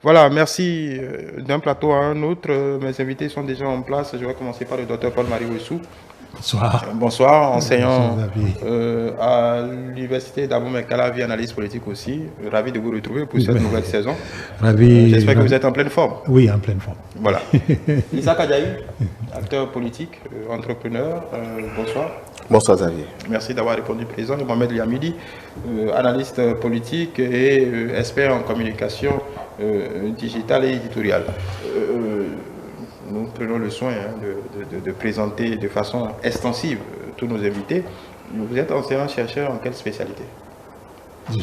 Voilà, merci. D'un plateau à un autre, mes invités sont déjà en place. Je vais commencer par le docteur Paul-Marie Wessou. Bonsoir. Bonsoir, Bonsoir, enseignant Xavier. à l'université d'Abomey-Cala, vie analyse politique aussi. Ravi de vous retrouver pour cette nouvelle saison. J'espère que vous êtes en pleine forme. Oui, en pleine forme. Voilà. Issa Kadjaï, acteur politique, entrepreneur, bonsoir. Bonsoir Xavier. Merci d'avoir répondu présent. Et Mohamed Liamidi, analyste politique et expert en communication digitale et éditoriale. Nous prenons le soin de présenter de façon extensive tous nos invités. Vous êtes enseignant-chercheur en quelle spécialité?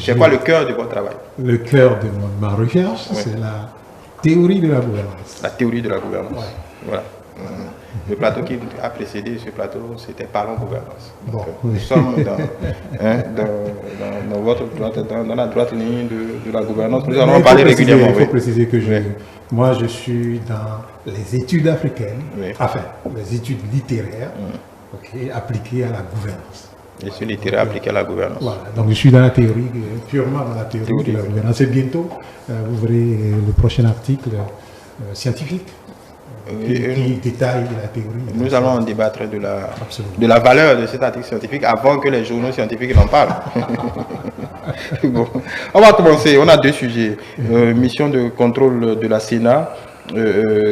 C'est quoi le cœur de votre travail? Le cœur de ma recherche, c'est la théorie de la gouvernance. La théorie de la gouvernance. Voilà. Le plateau qui a précédé ce plateau, c'était Parlons Gouvernance. Donc, nous sommes dans la droite ligne de la gouvernance. Nous allons en parler régulièrement. Il faut préciser que moi, je suis dans les études africaines, enfin, les études littéraires appliquées à la gouvernance. Les études littéraires appliquées à la gouvernance. Voilà, donc je suis dans la théorie, purement dans la théorie de la gouvernance. Et bientôt, vous verrez le prochain article scientifique. Qui détaille la théorie. Nous allons en débattre de la valeur de cet article scientifique avant que les journaux scientifiques n'en parlent. Bon. On va commencer. On a deux sujets. Mission de contrôle de la Sénat,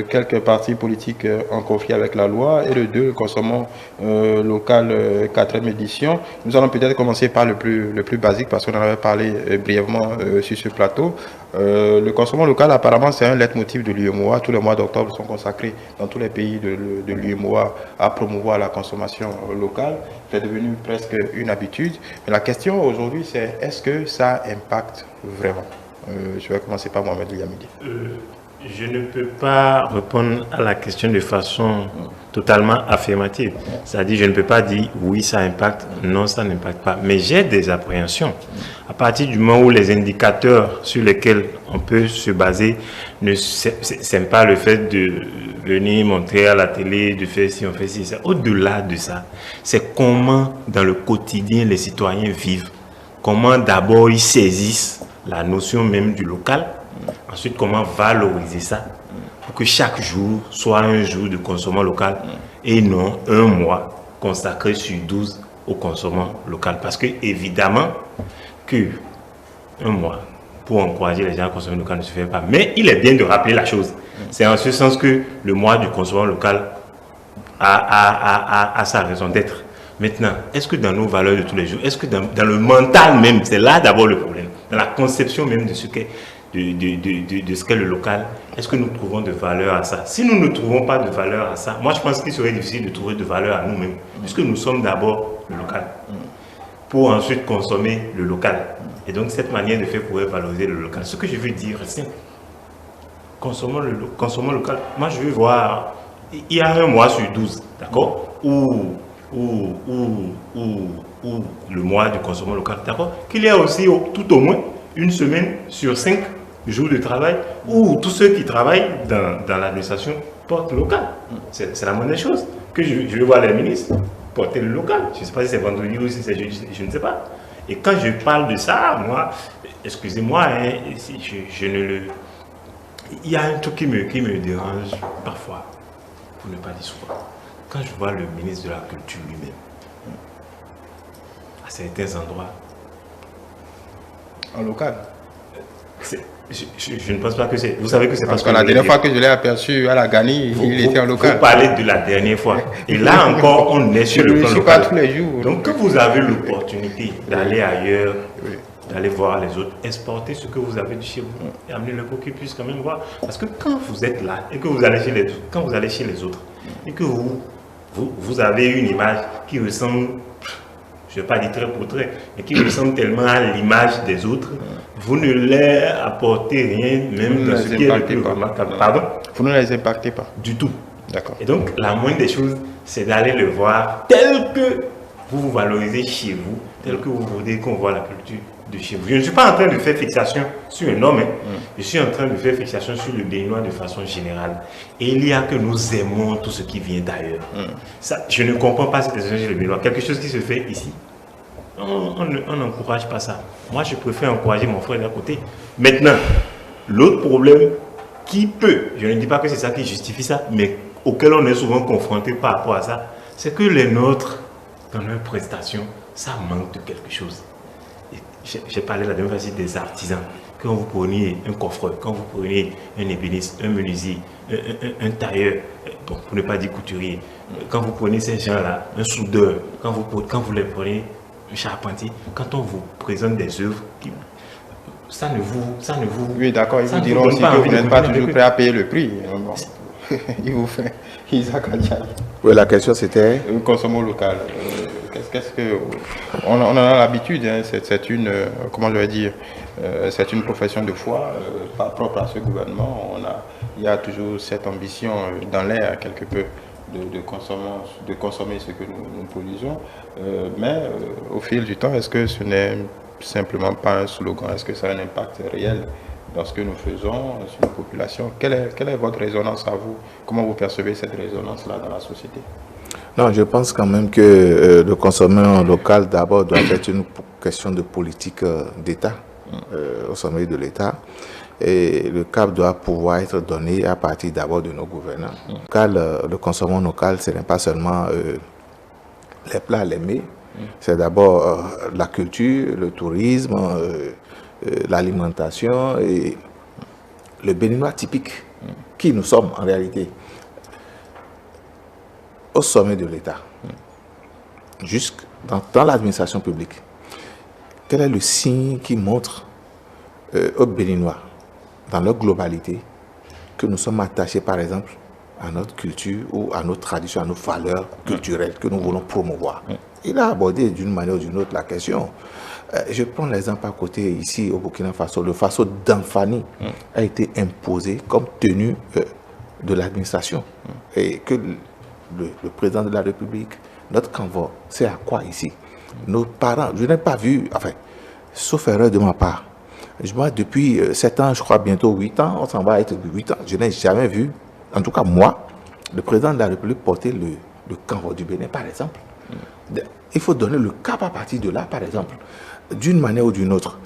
quelques partis politiques en conflit avec la loi, et le 2, consommons local 4e édition. Nous allons peut-être commencer par le plus basique parce qu'on en avait parlé brièvement sur ce plateau. Le consommant local, apparemment, c'est un leitmotiv de l'UEMOA. Tous les mois d'octobre sont consacrés dans tous les pays de l'UEMOA à promouvoir la consommation locale. C'est devenu presque une habitude. Mais la question aujourd'hui, c'est est-ce que ça impacte vraiment? Je vais commencer par Mohamed Liamidi. Je ne peux pas répondre à la question de façon totalement affirmative. C'est-à-dire, je ne peux pas dire oui, ça impacte, non, ça n'impacte pas. Mais j'ai des appréhensions. À partir du moment où les indicateurs sur lesquels on peut se baser ne sont pas le fait de venir montrer à la télé, de faire ci, on fait ci, ça. Au-delà de ça, c'est comment dans le quotidien les citoyens vivent. Comment d'abord ils saisissent la notion même du local. Ensuite, comment valoriser ça pour que chaque jour soit un jour de consommation local et non un mois consacré sur 12 au consommation local. Parce que évidemment que un mois pour encourager les gens à consommer local ne se fait pas. Mais il est bien de rappeler la chose. C'est en ce sens que le mois du consommation local a sa raison d'être. Maintenant, est-ce que dans nos valeurs de tous les jours, est-ce que dans le mental même, c'est là d'abord le problème, dans la conception même de ce qu'est de ce qu'est le local, est-ce que nous trouvons de valeur à ça? Si nous ne trouvons pas de valeur à ça, moi je pense qu'il serait difficile de trouver de valeur à nous-mêmes, puisque nous sommes d'abord le local, pour ensuite consommer le local. Et donc cette manière de faire pourrait valoriser le local. Ce que je veux dire, c'est consommons local. Moi je veux voir, il y a un mois sur 12, d'accord, où le mois du consommation local, d'accord, qu'il y a aussi tout au moins une semaine sur 5 jours de travail où tous ceux qui travaillent dans l'administration portent le local. C'est la moindre chose. Que je vais voir les ministres porter le local. Je ne sais pas si c'est vendredi ou si c'est jeudi, je ne sais pas. Et quand je parle de ça, moi, excusez-moi, hein, je ne le... Il y a un truc qui me dérange parfois, pour ne pas dire souvent. Quand je vois le ministre de la Culture lui-même, à certains endroits, en local. Je ne pense pas que c'est... Vous savez que c'est parce que la dernière fois que je l'ai aperçu à la Gani, il était en local. Vous parlez de la dernière fois. Et là encore, on est sur le plan local. Pas tous les jours. Donc, que vous avez l'opportunité d'aller ailleurs, d'aller voir les autres, exporter ce que vous avez de chez vous et amener-le pour qu'ils puissent quand même voir. Parce que quand vous êtes là et que vous allez chez les autres, quand vous allez chez les autres et que vous avez une image qui ressemble, je ne vais pas dire trait pour trait, mais qui ressemble tellement à l'image des autres, vous ne leur apportez rien, même dans ce qui est le plus remarquable. Pardon? Vous ne les impactez pas. Du tout. D'accord. Et donc, la moindre des choses, c'est d'aller le voir tel que vous valorisez chez vous, tel que vous voulez qu'on voit la culture de chez vous. Je ne suis pas en train de faire fixation sur un homme, je suis en train de faire fixation sur le Béninois de façon générale. Et il y a que nous aimons tout ce qui vient d'ailleurs. Ça, je ne comprends pas cette décision chez le Béninois. Quelque chose qui se fait ici, on n'encourage pas ça. Moi, je préfère encourager mon frère d'à côté. Maintenant, L'autre problème qui peut, je ne dis pas que c'est ça qui justifie ça, mais auquel on est souvent confronté par rapport à ça, c'est que les nôtres, dans leurs prestations, ça manque de quelque chose. J'ai parlé la dernière fois des artisans. Quand vous preniez un coffreur, quand vous preniez un ébéniste, un menuisier, un tailleur, bon, pour ne pas dire couturier, quand vous prenez ces gens-là, un soudeur, quand vous les prenez, un charpentier, quand on vous présente des œuvres, ça ne vous... Oui, d'accord, ils vous diront aussi que vous n'êtes pas toujours prêt à payer le prix. Bon. Il vous fait Isaac Adjaye. Oui, la question c'était... Consommons local. Qu'est-ce que... On en a l'habitude, hein, c'est une... comment je vais dire, c'est une profession de foi, pas propre à ce gouvernement. Il y a toujours cette ambition dans l'air, quelque peu, de consommer ce que nous produisons. Mais au fil du temps, est-ce que ce n'est simplement pas un slogan? Est-ce que ça a un impact réel dans ce que nous faisons sur la population? Quelle est votre résonance à vous? Comment vous percevez cette résonance-là dans la société? Non, je pense quand même que le consommation local d'abord doit être une question de politique d'État, au sommet de l'État. Et le cap doit pouvoir être donné à partir d'abord de nos gouvernants. Le consommation local, ce n'est pas seulement les plats, les mets, c'est d'abord la culture, le tourisme, l'alimentation et le béninois typique, qui nous sommes en réalité, au sommet de l'État, jusque dans l'administration publique. Quel est le signe qui montre aux Béninois, dans leur globalité, que nous sommes attachés par exemple à notre culture ou à notre tradition, à nos valeurs culturelles que nous voulons promouvoir? Il a abordé d'une manière ou d'une autre la question. Je prends l'exemple à côté ici au Burkina Faso. Le Faso d'Anfani a été imposé comme tenue de l'administration. Et que le président de la République, notre canevas, c'est à quoi ici? Nos parents, je n'ai pas vu, enfin, sauf erreur de ma part, moi depuis 7 ans, je crois bientôt 8 ans, on s'en va être 8 ans, je n'ai jamais vu, en tout cas moi, le président de la République porter le canevas du Bénin, par exemple. Il faut donner le cap à partir de là, par exemple, d'une manière ou d'une autre.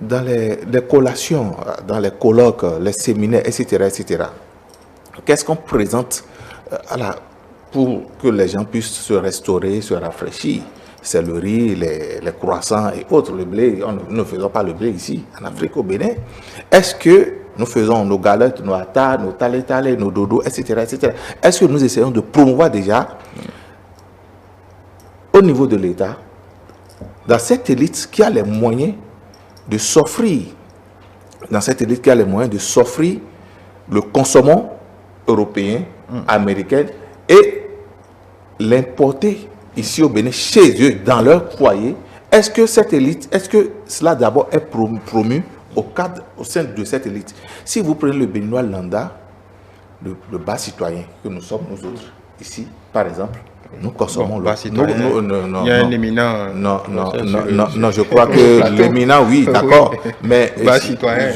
Dans les collations, dans les colloques, les séminaires, etc., etc., qu'est-ce qu'on présente pour que les gens puissent se restaurer, se rafraîchir? C'est le riz, les croissants et autres, le blé. Nous ne faisons pas le blé ici, en Afrique, au Bénin. Est-ce que nous faisons nos galettes, nos atas, nos tale-tale, nos dodo, etc., etc. Est-ce que nous essayons de promouvoir déjà, au niveau de l'État, dans cette élite qui a les moyens de s'offrir, le consommant européen, américain, et l'importer ici au Bénin, chez eux, dans leur foyer? Est-ce que cette élite, est-ce que cela d'abord est promu au sein de cette élite? Si vous prenez le Béninois lambda, le bas citoyen que nous sommes, nous autres, ici, par exemple, nous consommons bas citoyen. Il y a un éminent. Non, je crois que l'éminent, oui, d'accord. Mais bas citoyen.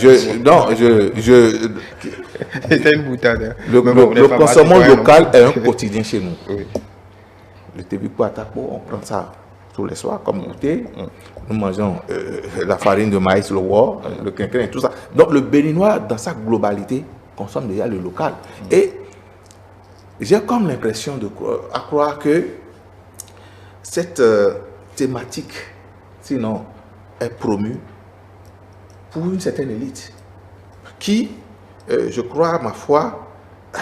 C'était une boutade. Le consommation local est un quotidien chez nous. Oui. Le tebico atapo, on prend ça tous les soirs comme goûter. Nous mangeons la farine de maïs, le wor, le quinquin et tout ça. Donc le Béninois, dans sa globalité, consomme déjà le local. Et j'ai comme l'impression à croire que cette thématique, sinon, est promue pour une certaine élite qui, je crois, ma foi,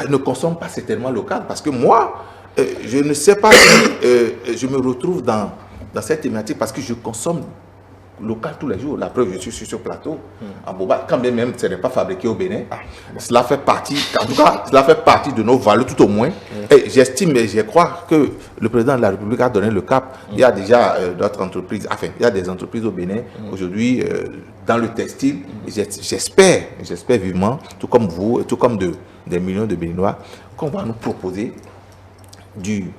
ne consomme pas certainement local. Parce que moi, je ne sais pas si je me retrouve dans cette thématique parce que je consomme local tous les jours. La preuve, je suis sur ce plateau en Boba, quand bien même ce n'est pas fabriqué au Bénin. Cela fait partie, en tout cas, cela fait partie de nos valeurs tout au moins. Et j'estime et je crois que le président de la République a donné le cap. Il y a déjà d'autres entreprises, enfin, il y a des entreprises au Bénin aujourd'hui dans le textile. J'espère vivement, tout comme vous, tout comme des millions de Béninois, qu'on va nous proposer du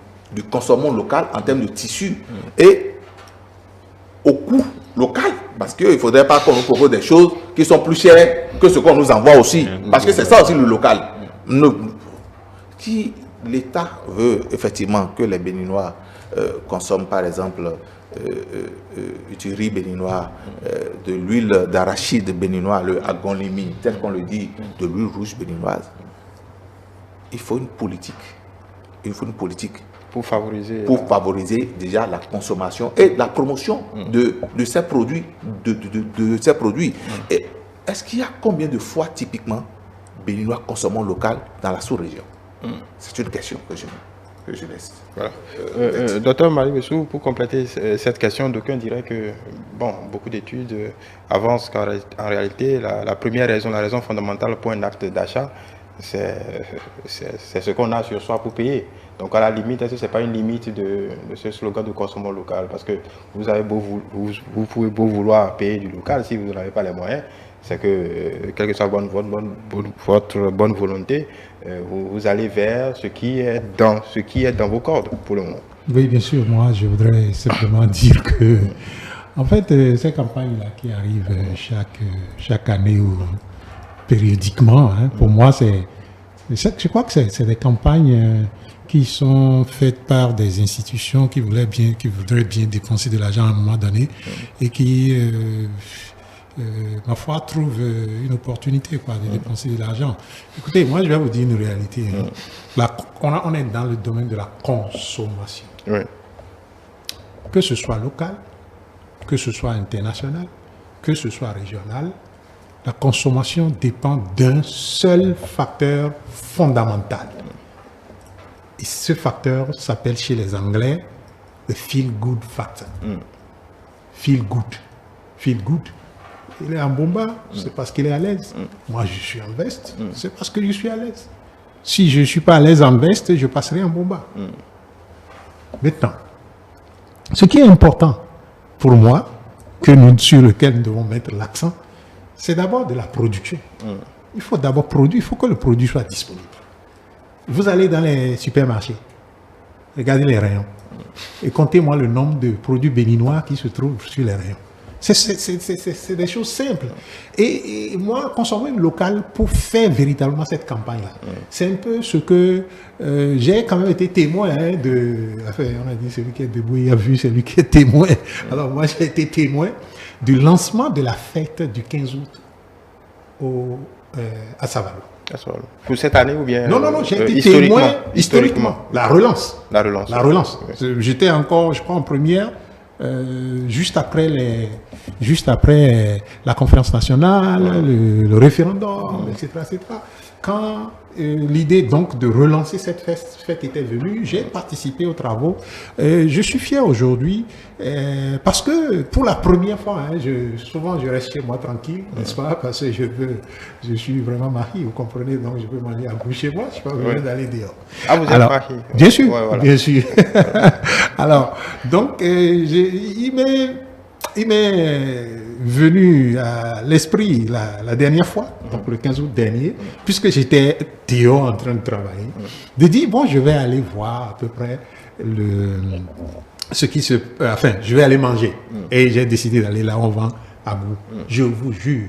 consommation local en termes de tissu et au coût local, parce qu'il ne faudrait pas qu'on nous propose des choses qui sont plus chères que ce qu'on nous envoie aussi, parce que c'est ça aussi le local. Si l'État veut effectivement que les Béninois consomment par exemple du riz béninois, de l'huile d'arachide béninois, le agonlimi, tel qu'on le dit, de l'huile rouge béninoise. Il faut une politique. Il faut une politique pour favoriser déjà la consommation et la promotion de ces produits. De ces produits. Et est-ce qu'il y a combien de fois typiquement béninois consommons local dans la sous-région? C'est une question que je laisse. Voilà. Docteur Marie-Bessou, pour compléter cette question, d'aucuns diraient que beaucoup d'études avancent qu'en réalité, la première raison, la raison fondamentale pour un acte d'achat, c'est ce qu'on a sur soi pour payer. Donc à la limite, est-ce que ce n'est pas une limite de ce slogan de consommons local? Parce que vous pouvez beau vouloir payer du local, si vous n'avez pas les moyens, c'est que, quelle que soit votre bonne volonté, vous allez vers ce qui est dans vos cordes pour le moment. Oui, bien sûr. Moi, je voudrais simplement dire que, en fait, ces campagnes-là qui arrivent chaque année ou périodiquement, pour moi, je crois que c'est des campagnes qui sont faites par des institutions qui voudraient bien dépenser de l'argent à un moment donné et qui, ma foi, trouvent une opportunité de dépenser de l'argent. Écoutez, moi, je vais vous dire une réalité. On est dans le domaine de la consommation. Oui. Que ce soit local, que ce soit international, que ce soit régional, la consommation dépend d'un seul facteur fondamental. Et ce facteur s'appelle chez les Anglais le feel-good factor. Feel good. Feel good. Il est en bomba, c'est parce qu'il est à l'aise. Moi, je suis en veste, c'est parce que je suis à l'aise. Si je ne suis pas à l'aise en veste, je passerai en bomba. Maintenant, ce qui est important pour moi, sur lequel nous devons mettre l'accent, c'est d'abord de la production. Il faut d'abord produire, il faut que le produit soit disponible. Vous allez dans les supermarchés, regardez les rayons, et comptez-moi le nombre de produits béninois qui se trouvent sur les rayons. C'est des choses simples. Et moi, consommer local pour faire véritablement cette campagne-là, c'est un peu ce que j'ai quand même été témoin on a dit celui qui est debout, il a vu celui qui est témoin. Alors moi, j'ai été témoin du lancement de la fête du 15 août à Savalo. Pour cette année ou bien Non, j'ai été témoin historiquement. La relance. Oui. J'étais encore, je crois, en première, juste après la conférence nationale, le référendum, etc. Quand l'idée donc de relancer cette fête était venue, j'ai participé aux travaux. Je suis fier aujourd'hui parce que pour la première fois, souvent je reste chez moi tranquille, n'est-ce pas? Parce que je suis vraiment marié, vous comprenez, donc je peux m'aller à bout chez moi, je suis pas besoin d'aller dehors. Ah, vous êtes marié? Bien sûr, bien sûr. Alors, donc, il m'est venu à l'esprit la dernière fois, donc le 15 août dernier, puisque j'étais dehors en train de travailler, de dire, je vais aller voir à peu près je vais aller manger. Et j'ai décidé d'aller là, on vend à bout. Je vous jure,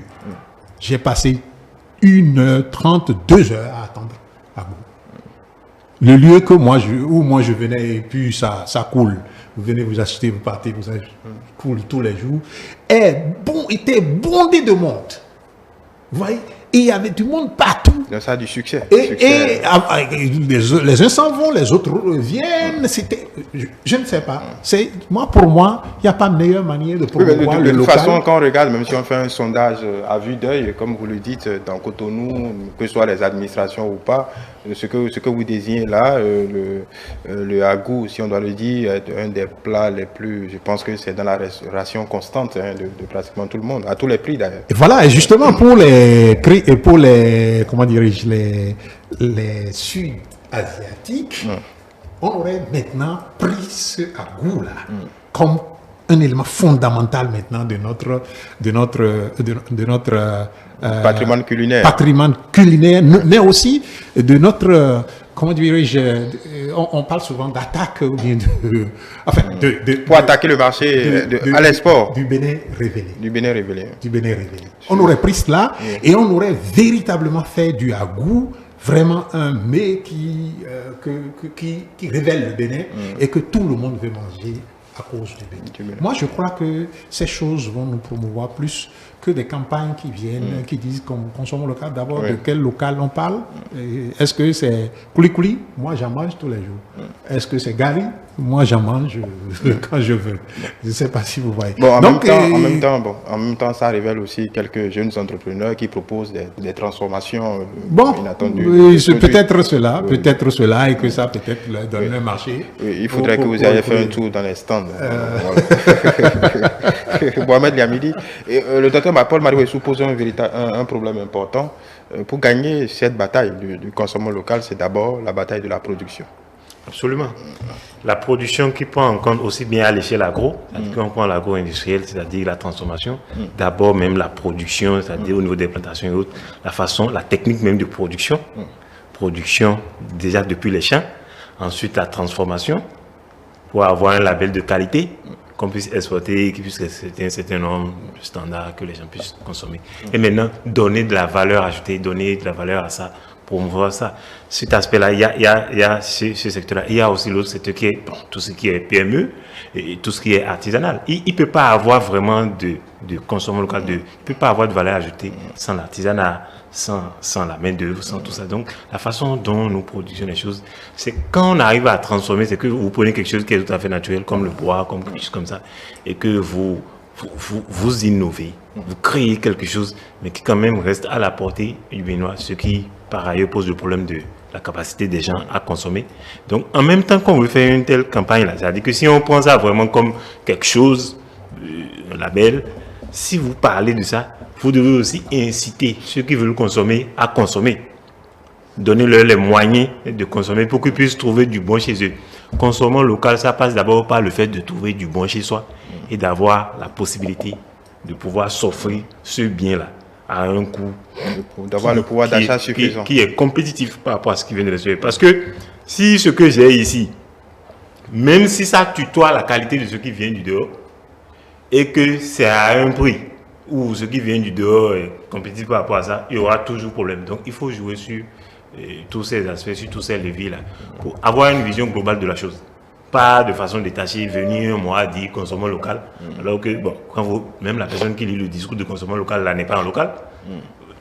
j'ai passé 1h30, 2 heures à attendre à bout. Le lieu où moi je venais et puis ça coule. Vous venez vous acheter, vous partez, vous coule tous les jours. Était bondé de monde. Vous voyez? Et il y avait du monde partout. Donc ça a du succès. Les uns s'en vont, les autres viennent. Je ne sais pas. Pour moi, il n'y a pas meilleure manière de promouvoir le local. De toute façon, quand on regarde, même si on fait un sondage à vue d'œil, comme vous le dites, dans Cotonou, que ce soit les administrations ou pas, ce que vous désignez là, le agou, si on doit le dire, est un des plats les plus, je pense que c'est dans la ration constante de pratiquement tout le monde, à tous les prix d'ailleurs. Et voilà, et justement pour les comment dirais-je, les Sud-Asiatiques, on aurait maintenant pris ce agou-là comme un élément fondamental maintenant de notre patrimoine culinaire. Mais aussi de notre, comment dirais-je, on parle souvent d'attaque ou bien pour attaquer le marché à l'export. Du Bénin révélé. On aurait pris cela et on aurait véritablement fait du agou vraiment un mets qui révèle le Bénin et que tout le monde veut manger à cause du Du bénin. bénin. Moi, je crois que ces choses vont nous promouvoir plus que des campagnes qui viennent, qui disent qu'on consomme local. D'abord, Oui. de quel local on parle? Est-ce que c'est kouli-kouli? Moi, j'en mange tous les jours. Est-ce que c'est gari? Moi, j'en mange quand je veux. Je ne sais pas si vous voyez. Bon, Donc, en même temps, ça révèle aussi quelques jeunes entrepreneurs qui proposent des transformations bon, inattendues. oui, c'est peut-être cela, et que ça peut-être leur donne un marché. Oui, il faudrait que vous pour- ayez pour- fait un tour dans les stands. Voilà. Mohamed Yamidi, le docteur Paul Mariouessou pose un problème important. Pour gagner cette bataille du consommation local, c'est d'abord la bataille de la production. Absolument. La production qui prend en compte aussi bien à l'échelle agro, c'est-à-dire qu'on prend l'agro-industriel, c'est-à-dire la transformation, d'abord même la production, c'est-à-dire au niveau des plantations et autres, la façon, la technique même de production, production déjà depuis les champs, ensuite la transformation, pour avoir un label de qualité, qu'on puisse exporter, qui puisse respecter un certain nombre de standards que les gens puissent consommer. Et maintenant, donner de la valeur ajoutée, donner de la valeur à ça, promouvoir ça. Cet aspect-là, il y a ce secteur-là. Il y a aussi l'autre secteur qui est tout ce qui est PME et tout ce qui est artisanal. Il ne peut pas avoir vraiment de consommation local, il ne peut pas avoir de valeur ajoutée sans l'artisanat, sans la main-d'œuvre, sans tout ça. Donc, la façon dont nous produisons les choses, c'est quand on arrive à transformer, c'est que vous prenez quelque chose qui est tout à fait naturel, comme le bois, comme quelque chose comme ça, et que vous innovez, vous créez quelque chose, mais qui quand même reste à la portée du Béninois, ce qui, par ailleurs, pose le problème de la capacité des gens à consommer. Donc, en même temps qu'on veut faire une telle campagne-là, c'est-à-dire que si on prend ça vraiment comme quelque chose, un label, si vous parlez de ça, vous devez aussi inciter ceux qui veulent consommer à consommer. Donnez-leur les moyens de consommer pour qu'ils puissent trouver du bon chez eux. Consommant local, ça passe d'abord par le fait de trouver du bon chez soi et d'avoir la possibilité de pouvoir s'offrir ce bien-là à un coût D'avoir le pouvoir d'achat suffisant. qui est compétitif par rapport à ce qui vient de recevoir. Parce que si ce que j'ai ici, même si ça tutoie la qualité de ce qui vient du dehors, et que c'est à un prix où ce qui vient du dehors est compétitif par rapport à ça, il y aura toujours problème. Donc il faut jouer sur tous ces aspects, sur tous ces leviers-là, pour avoir une vision globale de la chose. Pas de façon détachée, venir un mois dire consommons local, alors que, bon, même la personne qui lit le discours de consommons local, là, n'est pas en local.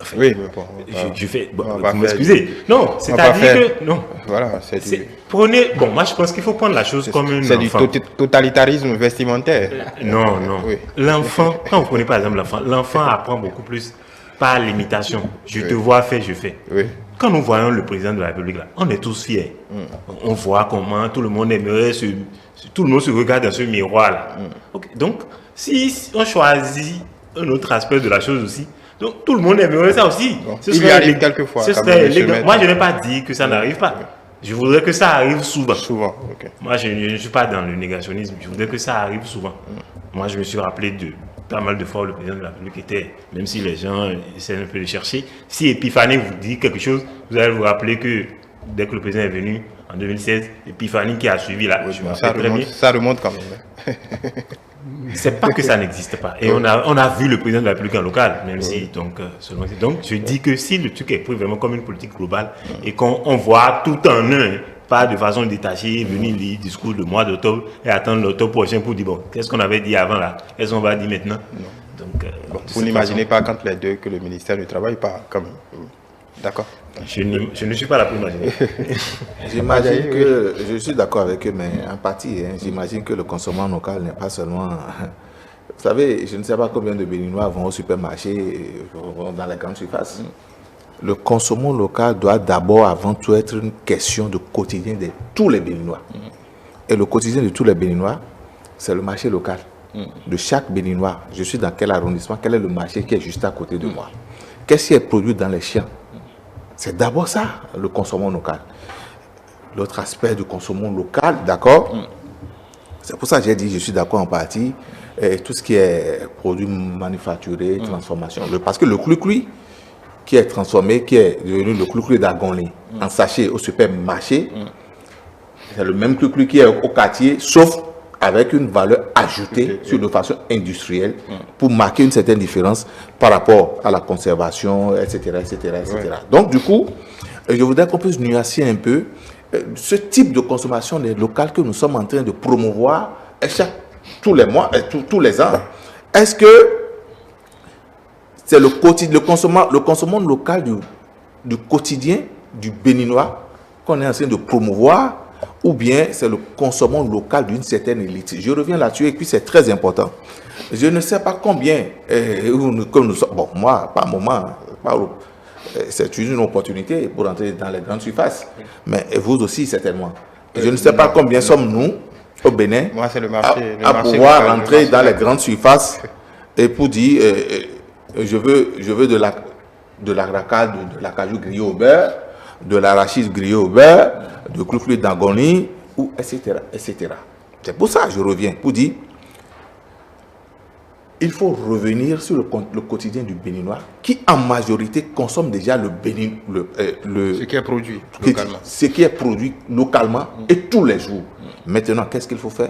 Enfin, Oui, mais bon. je fais. Bon, on va vous faire m'excusez. Non, c'est-à-dire que. Non. Voilà, Prenez. Bon, moi, je pense qu'il faut prendre la chose comme un c'est du enfant. totalitarisme vestimentaire. Non, non. Oui. L'enfant, quand vous prenez par exemple l'enfant apprend beaucoup plus par l'imitation. Je te vois faire, je fais. Oui. Quand nous voyons le président de la République, là, on est tous fiers. On voit comment tout le monde aimerait tout le monde se regarde dans ce miroir-là. Ok. Donc, si on choisit un autre aspect de la chose aussi, donc tout le monde aimerait ça aussi. Bon, il y arrive quelquefois. Ce quand serait même, élégant. Moi, je n'ai pas dit que ça n'arrive pas. Je voudrais que ça arrive souvent. Souvent, ok. Moi, je ne suis pas dans le négationnisme. Je voudrais que ça arrive souvent. Moi, je me suis rappelé de pas mal de fois où le président de la République était, même si les gens essaient un peu de chercher. Si Epiphanie vous dit quelque chose, vous allez vous rappeler que dès que le président est venu en 2016, Epiphanie qui a suivi là, je me rappelle très bien. Ça remonte quand même. C'est pas que ça n'existe pas. Et on a vu le président de la République en local, même si, donc, je dis que si le truc est pris vraiment comme une politique globale et qu'on voit tout en un, pas de façon détachée, venir lire le discours du mois d'octobre et attendre l'octobre prochain pour dire, bon, qu'est-ce qu'on avait dit avant là, qu'est-ce qu'on va dire maintenant. Donc, vous n'imaginez pas quand les deux que le ministère ne travaille pas, quand même. D'accord. Je ne suis pas là pour imaginer. J'imagine que, je suis d'accord avec eux, mais en partie, j'imagine que le consommant local n'est pas seulement... Vous savez, je ne sais pas combien de Béninois vont au supermarché, vont dans les grandes surfaces. Le consommant local doit d'abord, avant tout, être une question de quotidien de tous les Béninois. Et le quotidien de tous les Béninois, c'est le marché local. De chaque Béninois, je suis dans quel arrondissement, quel est le marché qui est juste à côté de moi. Qu'est-ce qui est produit dans les champs? C'est d'abord ça, le consommant local. L'autre aspect du consommant local, d'accord? C'est pour ça que j'ai dit, je suis d'accord en partie, tout ce qui est produit manufacturé, transformation. Parce que le clou-clou qui est transformé, qui est devenu le clou-clou d'Agonlé, en sachet au supermarché, c'est le même clou-clou qui est au quartier, sauf avec une valeur ajoutée de façon industrielle pour marquer une certaine différence par rapport à la conservation, etc. etc., etc. Donc, du coup, je voudrais qu'on puisse nuancer un peu ce type de consommation locale que nous sommes en train de promouvoir tous les mois, tous les ans. Est-ce que c'est le consommation local du quotidien du Béninois qu'on est en train de promouvoir, ou bien c'est le consommation local d'une certaine élite? Je reviens là-dessus et puis c'est très important. Je ne sais pas combien, comme nous sommes, bon, moi, par moment, c'est une opportunité pour entrer dans les grandes surfaces, mais vous aussi certainement. Je ne sais pas combien sommes-nous au Bénin Moi, c'est le marché. à pouvoir rentrer dans les grandes surfaces et pour dire je veux de l'acajou grillé au beurre, de l'arachide grillé au beurre, de clou-flou d'angoni, ou etc. etc. C'est pour ça que je reviens pour dire il faut revenir sur le quotidien du Béninois qui en majorité consomme déjà ce qui est produit localement. Ce qui est produit localement et tous les jours. Maintenant, qu'est-ce qu'il faut faire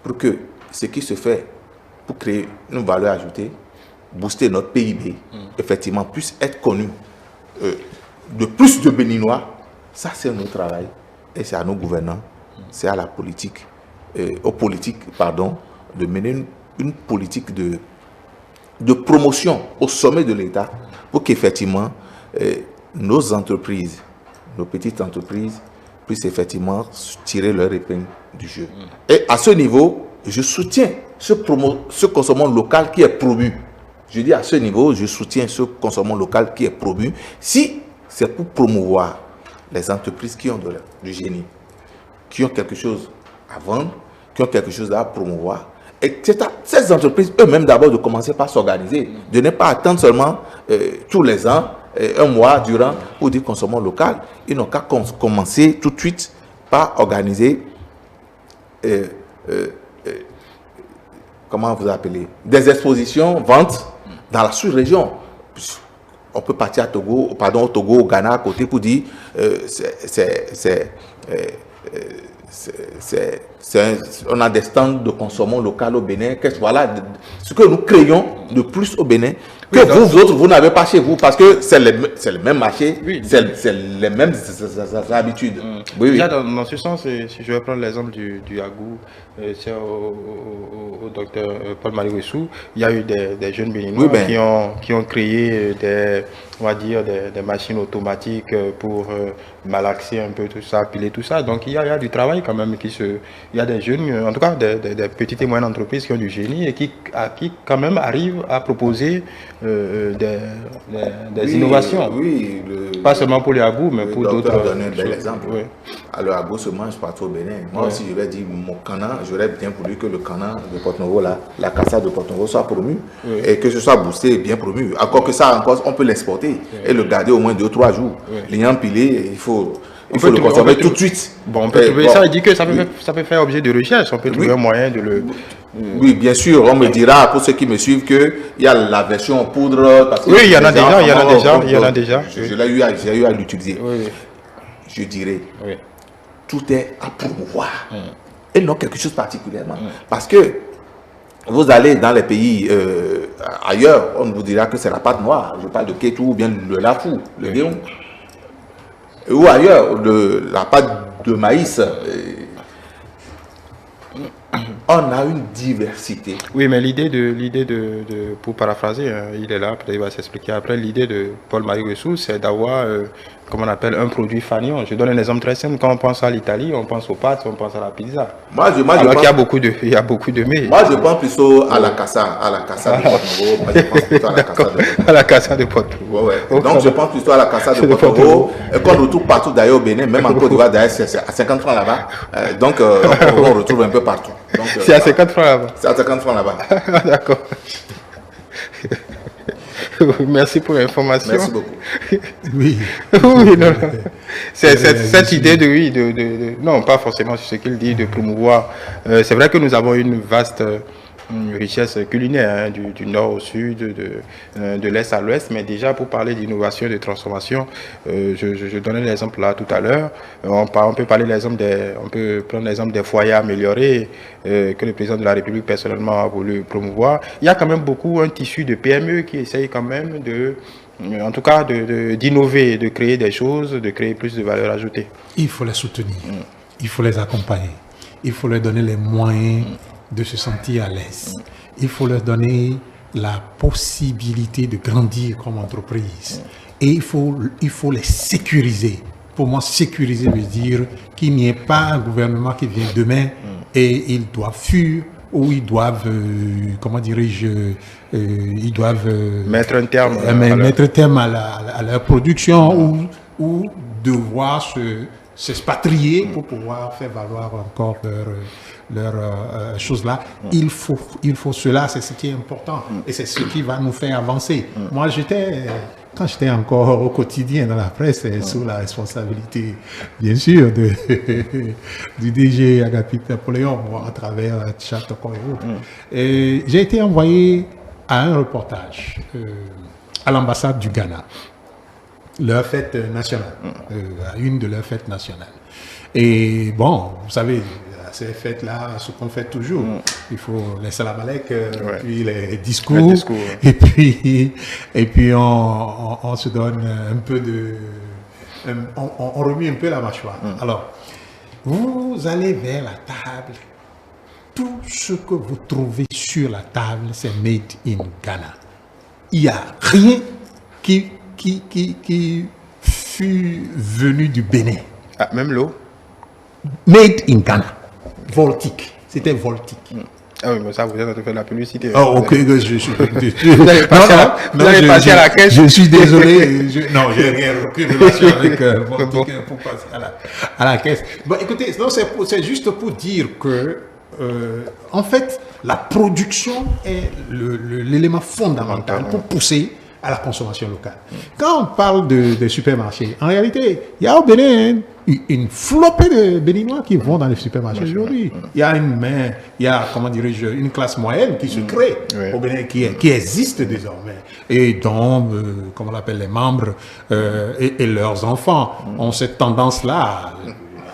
pour que ce qui se fait pour créer une valeur ajoutée, booster notre PIB, effectivement, puisse être connu de plus de Béninois? Ça, c'est notre travail et c'est à nos gouvernants, c'est à la politique, aux politiques, de mener une politique de promotion au sommet de l'État pour qu'effectivement nos entreprises, nos petites entreprises puissent effectivement tirer leur épingle du jeu. Et à ce niveau, je soutiens ce consommation local qui est promu. Je dis à ce niveau, je soutiens ce consommation local qui est promu si c'est pour promouvoir les entreprises qui ont du génie, qui ont quelque chose à vendre, qui ont quelque chose à promouvoir. Et ces entreprises eux-mêmes d'abord de commencer par s'organiser, de ne pas attendre seulement tous les ans, un mois durant pour dire consommation local. Ils n'ont qu'à commencer tout de suite par organiser comment vous appelez, des expositions, ventes dans la sous-région. On peut partir à Togo, au Togo, au Ghana à côté pour dire on a des stands de consommation local au Bénin. Voilà ce que nous créons de plus au Bénin que vous autres, vous n'avez pas chez vous parce que c'est le même marché, c'est les mêmes habitudes. Déjà, dans ce sens, si je vais prendre l'exemple du Agou, c'est au docteur Paul-Marie Wessou, il y a eu des jeunes Béninois qui ont créé des machines automatiques pour malaxer un peu tout ça, piler tout ça. Donc il y a du travail quand même il y a des jeunes, en tout cas des petites et moyennes entreprises qui ont du génie et qui quand même arrivent à proposer des innovations. Oui, pas seulement pour les Agou, mais pour d'autres. Donner un bel exemple. Oui. Alors, Agou se mange partout au Bénin. Moi aussi, je vais dire mon canan, j'aurais bien voulu que le canan de Porto-Novo, la cassade de Porto-Novo soit promu et que ce soit boosté et bien promu. Encore que ça, encore, on peut l'exporter et le garder au moins 2-3 jours. L'ayant pilé, il faut le consommer tout de suite. Bon, on peut trouver ça, il dit que ça peut faire objet de recherche, on peut trouver un moyen de le... Oui, bien sûr, on me dira, pour ceux qui me suivent, qu'il y a la version en poudre. Parce que il y en a déjà. J'ai eu à l'utiliser. Je dirais, tout est à promouvoir. Et non quelque chose particulièrement. Parce que vous allez dans les pays ailleurs, on vous dira que c'est la pâte noire. Je parle de Kétou ou bien le lafou, le déon. Ou ailleurs, la pâte de maïs. On a une diversité. Oui, mais l'idée pour paraphraser, il est là, peut-être il va s'expliquer après, l'idée de Paul-Marie Wessou, c'est d'avoir, comment on appelle, un produit fanion. Je donne un exemple très simple. Quand on pense à l'Italie, on pense aux pâtes, on pense à la pizza. Alors qu'il y a beaucoup de mets. Moi, je pense plutôt à la cassa de Porto-Novo. Moi, je pense plutôt à la cassa de Porto-Novo. Donc, je pense plutôt à la cassa de Porto-Novo. Qu'on retrouve partout d'ailleurs au Bénin, même en Côte d'Ivoire, d'ailleurs, c'est à 50 francs là-bas. Donc, on retrouve un peu partout. C'est à 50 francs là-bas. C'est à 50 francs là-bas. D'accord. Merci pour l'information. Merci beaucoup. Oui. Oui, non. C'est cette idée de non, pas forcément sur ce qu'il dit, de promouvoir. C'est vrai que nous avons une vaste richesse culinaire, du nord au sud, de l'est à l'ouest, mais déjà pour parler d'innovation, de transformation, je donnais l'exemple là tout à l'heure, on peut prendre l'exemple des foyers améliorés que le président de la République personnellement a voulu promouvoir. Il y a quand même un tissu de PME qui essaye quand même d'innover, de créer des choses, de créer plus de valeur ajoutée. Il faut les soutenir, il faut les accompagner. il faut leur donner les moyens de se sentir à l'aise. Il faut leur donner la possibilité de grandir comme entreprise. Et il faut les sécuriser. Pour moi, sécuriser veut dire qu'il n'y ait pas un gouvernement qui vient demain et ils doivent fuir ou ils doivent, ils doivent mettre un terme, mettre terme à leur production ou devoir s'expatrier pour pouvoir faire valoir encore leur chose là. Il faut cela, c'est ce qui est important et c'est ce qui va nous faire avancer. Moi, quand j'étais encore au quotidien dans la presse, sous la responsabilité, bien sûr, du DG Agapit Napoléon, à travers la chat et autres. Et j'ai été envoyé à un reportage à l'ambassade du Ghana, leur fête nationale, à une de leurs fêtes nationales. Et bon, vous savez, ces fêtes-là, ce qu'on fait toujours, il faut les salam alek, puis les discours, et puis on se donne un peu on remue un peu la mâchoire. Alors, vous allez vers la table, tout ce que vous trouvez sur la table, c'est made in Ghana. Il n'y a rien qui fut venu du Bénin. Ah, même l'eau? Made in Ghana. Voltique. C'était voltique. Ah oui, mais ça, vous êtes en train de faire de la publicité. Oh, ok, Vous allez passer à la caisse. Je suis désolé. Non, j'ai rien repris relation avec voltique pour passer à la caisse. Bon, écoutez, c'est juste pour dire que, en fait, la production est l'élément fondamental pour pousser à la consommation locale. Quand on parle de supermarchés, en réalité, il y a au Bénin une flopée de Béninois qui vont dans les supermarchés aujourd'hui. Il y a une classe moyenne qui se crée au Bénin, qui existe désormais, et dont, comme on l'appelle, les membres et leurs enfants ont cette tendance-là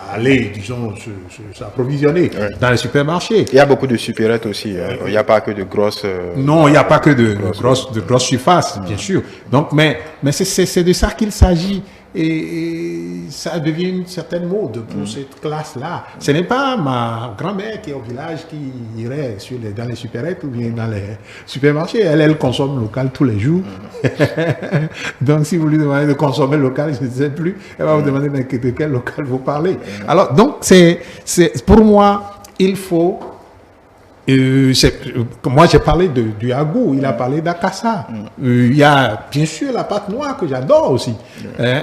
à aller, disons, s'approvisionner dans les supermarchés. Il y a beaucoup de supérettes aussi. Il n'y a pas que de grosses... Non, il n'y a pas que de grosses surfaces, bien sûr. Donc, mais c'est de ça qu'il s'agit. Et ça devient une certaine mode pour cette classe-là. Ce n'est pas ma grand-mère qui est au village qui irait dans les supérettes ou bien dans les supermarchés. Elle consomme local tous les jours. Donc, si vous lui demandez de consommer local, je ne sais plus, elle va vous demander de quel local vous parlez. Alors, donc, pour moi, il faut... moi j'ai parlé du agou, il a parlé d'akassa. Il y a bien sûr la pâte noire que j'adore aussi.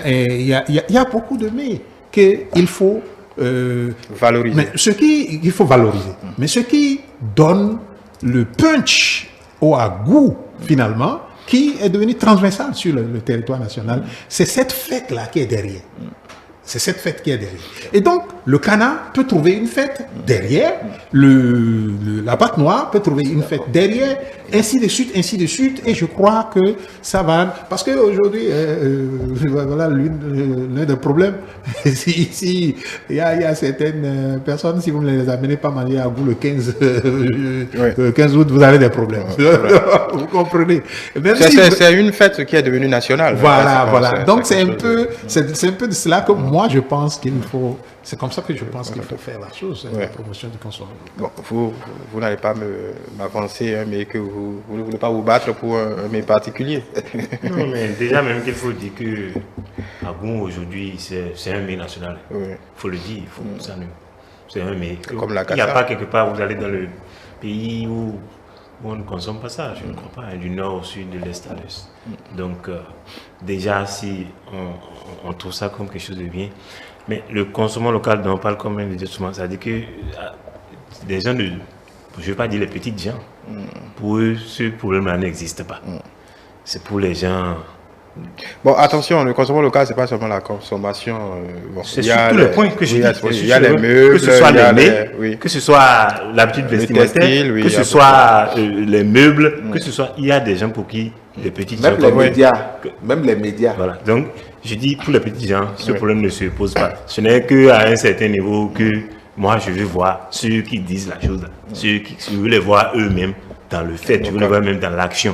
Et il y a beaucoup de mets qu'il faut valoriser. Mais il faut valoriser. Mais ce qui donne le punch au agou finalement, qui est devenu transversal sur le territoire national, c'est cette fête-là qui est derrière. C'est cette fête qui est derrière. Et donc, le Kana peut trouver une fête derrière, la pâte noire peut trouver une fête derrière, ainsi de suite, et je crois que ça va... Parce qu'aujourd'hui, voilà l'un des problèmes, il y a certaines personnes, si vous ne les amenez pas manger à goût le 15 août, vous avez des problèmes. Vous comprenez? C'est une fête qui est devenue nationale. Voilà. Donc, c'est un peu de cela que moi, je pense qu'il faut... C'est comme ça que je pense qu'il faut faire la chose, la promotion du consommateur. Bon, vous n'allez pas m'avancer, mais que vous ne voulez pas vous battre pour un mets particulier. Non, mais déjà même qu'il faut dire que Agou aujourd'hui, c'est un mets national. Il faut le dire, c'est un mets. Comme la il n'y a pas quelque part, vous allez dans le pays où on ne consomme pas ça, je ne crois pas, du nord au sud, de l'est à l'est. Donc, déjà, si on trouve ça comme quelque chose de bien, mais le consommation local dont on parle comme un souvent, ça veut dire que des gens je ne vais pas dire les petites gens, pour eux, ce problème-là n'existe pas. C'est pour les gens... Bon, attention, le consommation local, ce n'est pas seulement la consommation. C'est surtout les points que je dis. Il y a les meubles, que ce soit les mets, que ce soit l'habitude vestimentaire, que ce soit les meubles, que ce soit... Il y a des gens pour qui les petites gens... Même les médias. Voilà, donc je dis pour les petits gens, ce problème ne se pose pas. Ce n'est qu'à un certain niveau que moi je veux voir ceux qui disent la chose, ceux qui je veux les voir eux-mêmes dans le fait, je veux les voir même dans l'action.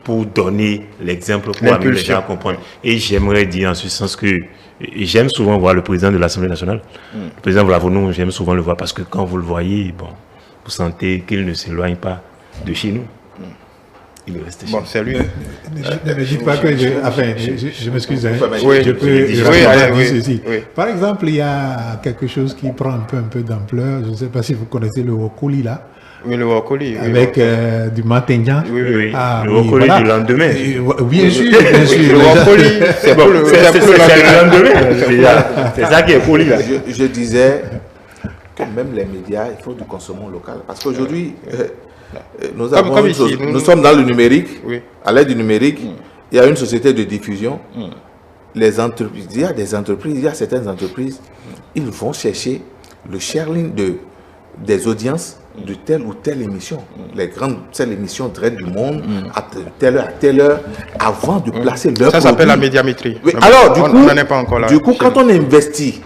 pour donner l'exemple, pour amener les gens à comprendre. Et j'aimerais dire en ce sens que j'aime souvent voir le président de l'Assemblée nationale. Le président Vlavono, j'aime souvent le voir parce que quand vous le voyez, bon, vous sentez qu'il ne s'éloigne pas de chez nous. Il reste chez nous. C'est lui. Ne me dites pas que je m'excuse. Oui, je peux oui. ceci. Par exemple, il y a quelque chose qui prend un peu d'ampleur. Je ne sais pas si vous connaissez le Wokoli là. Oui, le Wokoli. Avec du matinja. Oui. Le Wokoli du lendemain. Bien sûr. Le Wokoli, c'est pour le lendemain. C'est ça qui est poli là. Je disais que même les médias, il faut du consommation local. Parce qu'aujourd'hui, nous sommes dans le numérique. À l'aide du numérique, il y a une société de diffusion. Les entreprises, il y a des entreprises, il y a certaines entreprises, ils vont chercher le sharing des audiences de telle ou telle émission, les grandes émissions directes du monde, à telle heure, avant de placer leur produit. Ça s'appelle la médiamétrie. Oui. Alors, on n'en est pas encore là. Du coup, quand on investit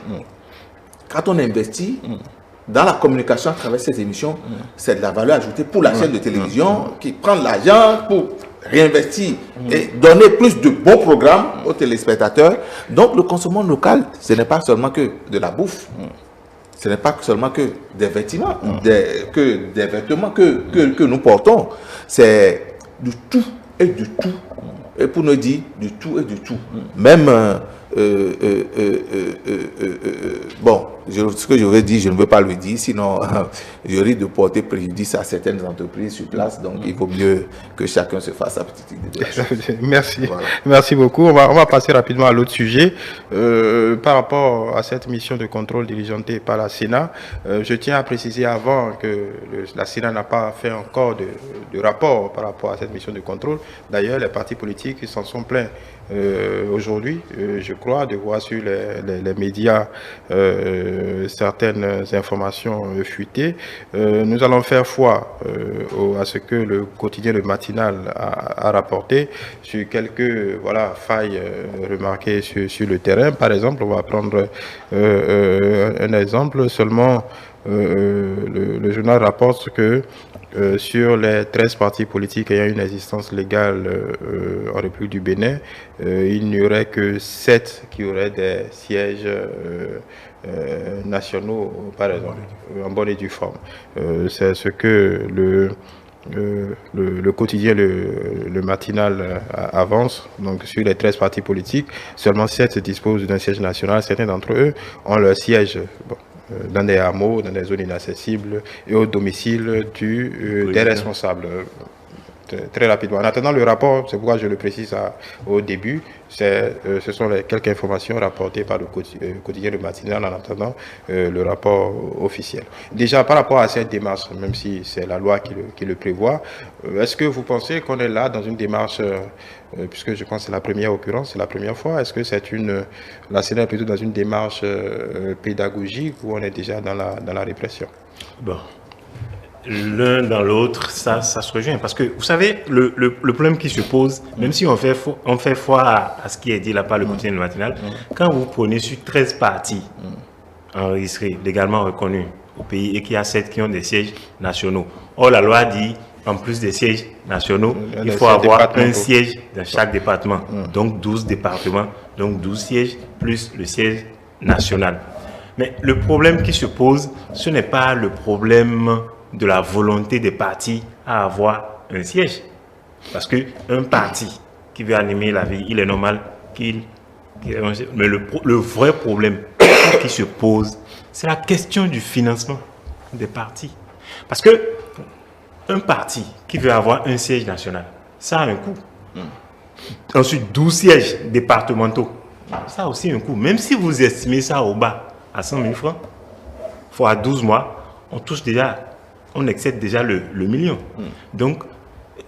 dans la communication à travers ces émissions, c'est de la valeur ajoutée pour la chaîne de télévision qui prend l'argent pour réinvestir et donner plus de bons programmes aux téléspectateurs. Donc, le consommation local, ce n'est pas seulement que de la bouffe. Ce n'est pas seulement que des vêtements, que nous portons. C'est du tout et du tout. Et pour nous dire du tout et du tout. Même, bon, ce que je veux dire, je ne veux pas le dire, sinon je risque de porter préjudice à certaines entreprises sur place. Donc, il vaut mieux que chacun se fasse sa petite idée de la chose. Merci. Voilà. Merci beaucoup. On va passer rapidement à l'autre sujet. Par rapport à cette mission de contrôle diligentée par la Sénat, je tiens à préciser avant que la Sénat n'a pas fait encore de rapport par rapport à cette mission de contrôle. D'ailleurs, les partis politiques s'en sont plaints. Aujourd'hui, je crois, de voir sur les médias certaines informations fuitées. Nous allons faire foi à ce que le quotidien, le matinal a rapporté sur quelques failles remarquées sur le terrain. Par exemple, on va prendre un exemple seulement. Le journal rapporte que sur les 13 partis politiques ayant une existence légale en République du Bénin, il n'y aurait que 7 qui auraient des sièges nationaux, par exemple, en bonne et due forme. C'est ce que le quotidien, le matinal avance. Donc sur les 13 partis politiques, seulement 7 disposent d'un siège national. Certains d'entre eux ont leur siège dans des hameaux, dans des zones inaccessibles et au domicile des responsables. Très rapidement. En attendant le rapport, c'est pourquoi je le précise au début, ce sont quelques informations rapportées par le quotidien Le Matinal en attendant le rapport officiel. Déjà, par rapport à cette démarche, même si c'est la loi qui le prévoit, est-ce que vous pensez qu'on est là dans une démarche, puisque je pense que c'est la première occurrence, c'est la première fois, est-ce que la Sénat est plutôt dans une démarche pédagogique ou on est déjà dans la répression? Bon. L'un dans l'autre, ça se rejoint. Parce que, vous savez, le problème qui se pose, même si on fait foi à ce qui est dit là par le quotidien Le Matinal, quand vous prenez sur 13 partis enregistrés, légalement reconnus au pays, et qu'il y a 7 qui ont des sièges nationaux. Or, la loi dit, en plus des sièges nationaux, il faut avoir un siège dans chaque département. Donc, 12 départements, donc 12 sièges, plus le siège national. Mais le problème qui se pose, ce n'est pas le problème de la volonté des partis à avoir un siège. Parce qu'un parti qui veut animer la vie, il est normal qu'il... Mais le vrai problème qui se pose, c'est la question du financement des partis. Parce que un parti qui veut avoir un siège national, ça a un coût. Ensuite, 12 sièges départementaux, ça a aussi un coût. Même si vous estimez ça au bas à 100 000 francs, fois 12 mois, on excède déjà le million. Donc,